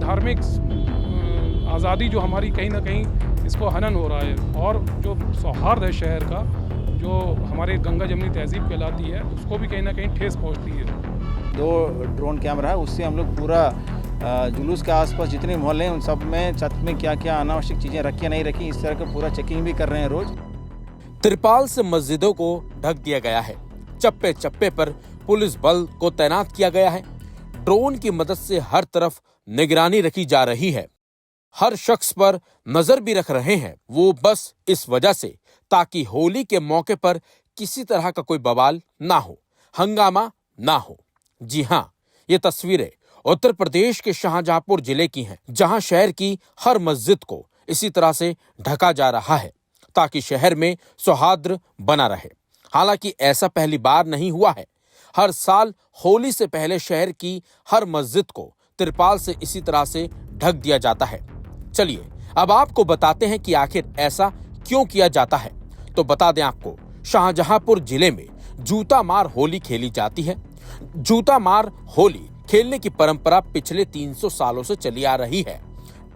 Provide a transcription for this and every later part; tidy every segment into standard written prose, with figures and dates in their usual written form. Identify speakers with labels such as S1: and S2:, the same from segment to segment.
S1: धार्मिक आज़ादी जो हमारी कहीं ना कहीं इसको हनन हो रहा है, और जो सौहार्द है शहर का, जो हमारे गंगा जमनी तहजीब कहलाती है, उसको भी कहीं ना कहीं ठेस पहुंचती है।
S2: 2 ड्रोन कैमरा है, उससे हम लोग पूरा जुलूस के आसपास जितने मोहल्ले हैं उन सब में छत में क्या क्या अनावश्यक चीज़ें रखी या नहीं रखी, इस तरह का पूरा चेकिंग भी कर रहे हैं रोज।
S3: तिरपाल से मस्जिदों को ढक दिया गया है। चप्पे चप्पे पर पुलिस बल को तैनात किया गया है। ड्रोन की मदद से हर तरफ निगरानी रखी जा रही है। हर शख्स पर नजर भी रख रहे हैं, वो बस इस वजह से ताकि होली के मौके पर किसी तरह का कोई बवाल ना हो, हंगामा ना हो। जी हाँ, ये तस्वीरें उत्तर प्रदेश के शाहजहांपुर जिले की हैं, जहां शहर की हर मस्जिद को इसी तरह से ढका जा रहा है ताकि शहर में सौहार्द बना रहे। हालांकि ऐसा पहली बार नहीं हुआ है। हर साल होली से पहले शहर की हर मस्जिद को तिरपाल से इसी तरह से ढक दिया जाता है। चलिए अब आपको बताते हैं कि आखिर ऐसा क्यों किया जाता है। तो बता दें आपको, शाहजहांपुर जिले में जूता मार होली खेली जाती है। जूता मार होली खेलने की परंपरा पिछले 300 सालों से चली आ रही है।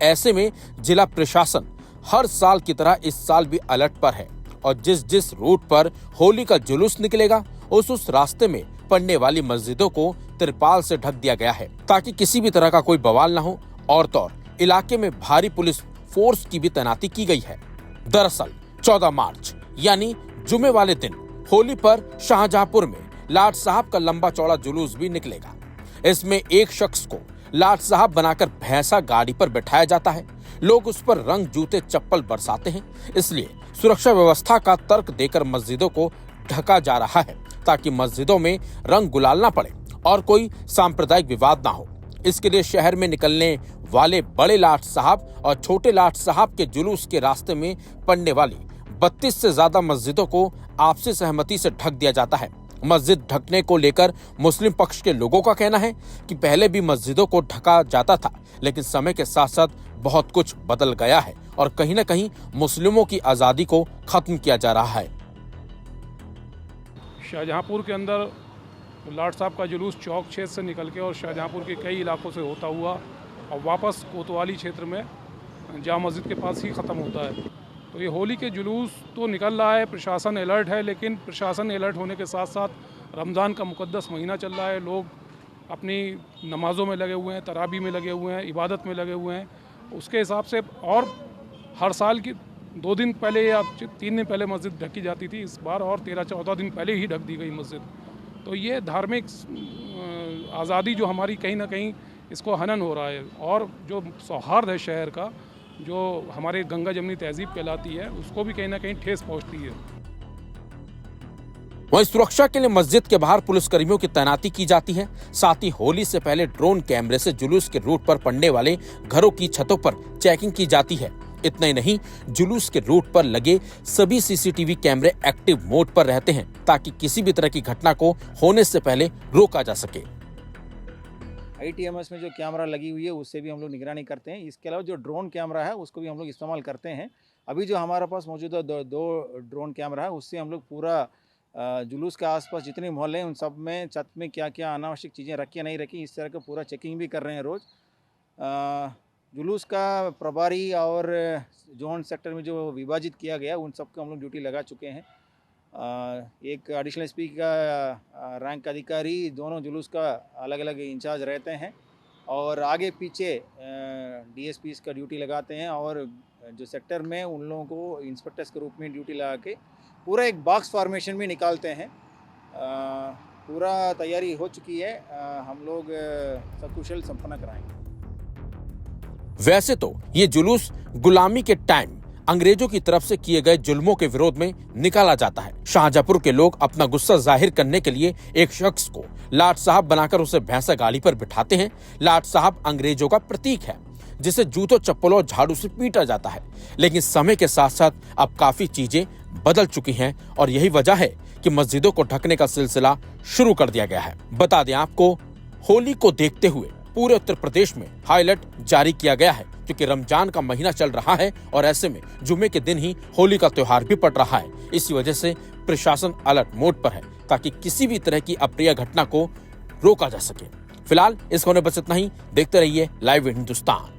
S3: ऐसे में जिला प्रशासन हर साल की तरह इस साल भी अलर्ट पर है और जिस रूट पर होली का जुलूस निकलेगा उस रास्ते में पड़ने वाली मस्जिदों को तिरपाल से ढक दिया गया है ताकि किसी भी तरह का कोई बवाल न हो। और तो और इलाके में भारी पुलिस फोर्स की भी तैनाती की गई है। दरअसल 14 मार्च यानी जुमे वाले दिन होली पर शाहजहांपुर में लाट साहब का लंबा चौड़ा जुलूस भी निकलेगा। इसमें एक शख्स को लाट साहब बनाकर भैंसा गाड़ी पर बैठाया जाता है। लोग उस पर रंग जूते चप्पल बरसाते हैं। इसलिए सुरक्षा व्यवस्था का तर्क देकर मस्जिदों को ढका जा रहा है ताकि मस्जिदों में रंग गुलाल ना पड़े और कोई सांप्रदायिक विवाद ना हो। इसके लिए शहर में निकलने वाले बड़े लाट साहब और छोटे लाट साहब के जुलूस के रास्ते में पड़ने वाली 32 से ज्यादा मस्जिदों को आपसी सहमति से ढक दिया जाता है। मस्जिद ढकने को लेकर मुस्लिम पक्ष के लोगों का कहना है कि पहले भी मस्जिदों को ढका जाता था, लेकिन समय के साथ साथ बहुत कुछ बदल गया है और कहीं न कहीं मुस्लिमों की आज़ादी को खत्म किया जा रहा है।
S1: शाहजहांपुर के अंदर लाट साहब का जुलूस चौक क्षेत्र से निकल के और शाहजहांपुर के कई इलाकों से होता हुआ और वापस कोतवाली क्षेत्र में जामा मस्जिद के पास ही ख़त्म होता है। तो ये होली के जुलूस तो निकल रहा है, प्रशासन अलर्ट है, लेकिन प्रशासन अलर्ट होने के साथ साथ रमज़ान का मुक़द्दस महीना चल रहा है। लोग अपनी नमाज़ों में लगे हुए हैं, तराबी में लगे हुए हैं, इबादत में लगे हुए हैं। उसके हिसाब से और हर साल की 2 दिन पहले या 3 दिन पहले मस्जिद ढकी जाती थी, इस बार और 13-14 दिन पहले ही ढक दी गई मस्जिद। तो ये धार्मिक आज़ादी जो हमारी कहीं ना कहीं इसको हनन हो रहा है, और जो सौहार्द है शहर का, जो हमारे गंगा जमनी तहजीब कहलाती है, उसको भी कहीं ना कहीं ठेस पहुंचती है।
S3: वहीं सुरक्षा के लिए मस्जिद के बाहर पुलिसकर्मियों की तैनाती की जाती है। साथ ही होली से पहले ड्रोन कैमरे से जुलूस के रूट पर पड़ने वाले घरों की छतों पर चेकिंग की जाती है। इतना ही नहीं, जुलूस के रूट पर लगे सभी सीसीटीवी कैमरे एक्टिव मोड पर रहते हैं ताकि किसी भी तरह की घटना को होने से पहले रोका जा सके।
S2: ITMS में जो कैमरा लगी हुई है उससे भी हम लोग निगरानी करते हैं। इसके अलावा जो ड्रोन कैमरा है उसको भी हम लोग इस्तेमाल करते हैं। अभी जो हमारे पास मौजूद है 2 ड्रोन कैमरा है, उससे हम लोग पूरा जुलूस के आसपास जितने मोहल्ले हैं उन सब में छत में क्या क्या अनावश्यक चीज़ें रखी या नहीं रखी, इस तरह का पूरा चेकिंग भी कर रहे हैं रोज़। जुलूस का प्रभारी और जोन सेक्टर में जो विभाजित किया गया उन सब को हम लोग ड्यूटी लगा चुके हैं। एक एडिशनल एसपी का रैंक अधिकारी दोनों जुलूस का अलग अलग इंचार्ज रहते हैं और आगे पीछे DSPs का ड्यूटी लगाते हैं, और जो सेक्टर में उन लोगों को इंस्पेक्टर्स के रूप में ड्यूटी लगा के पूरा एक बॉक्स फॉर्मेशन भी निकालते हैं। पूरा तैयारी हो चुकी है, हम लोग सकुशल संपन्न कराएंगे।
S3: वैसे तो ये जुलूस गुलामी के टाइम अंग्रेजों की तरफ से किए गए जुल्मों के विरोध में निकाला जाता है। शाहजहांपुर के लोग अपना गुस्सा जाहिर करने के लिए एक शख्स को लाट साहब बनाकर उसे भैंसा गाड़ी पर बिठाते हैं। लाट साहब अंग्रेजों का प्रतीक है जिसे जूतों चप्पलों और झाड़ू से पीटा जाता है। लेकिन समय के साथ साथ अब काफी चीजें बदल चुकी हैं और यही वजह है कि मस्जिदों को ढकने का सिलसिला शुरू कर दिया गया है। बता दें आपको, होली को देखते हुए पूरे उत्तर प्रदेश में हाई अलर्ट जारी किया गया है क्योंकि रमजान का महीना चल रहा है और ऐसे में जुमे के दिन ही होली का त्योहार भी पड़ रहा है। इसी वजह से प्रशासन अलर्ट मोड पर है ताकि किसी भी तरह की अप्रिय घटना को रोका जा सके। फिलहाल इस कोने बस इतना ही। देखते रहिए लाइव हिंदुस्तान।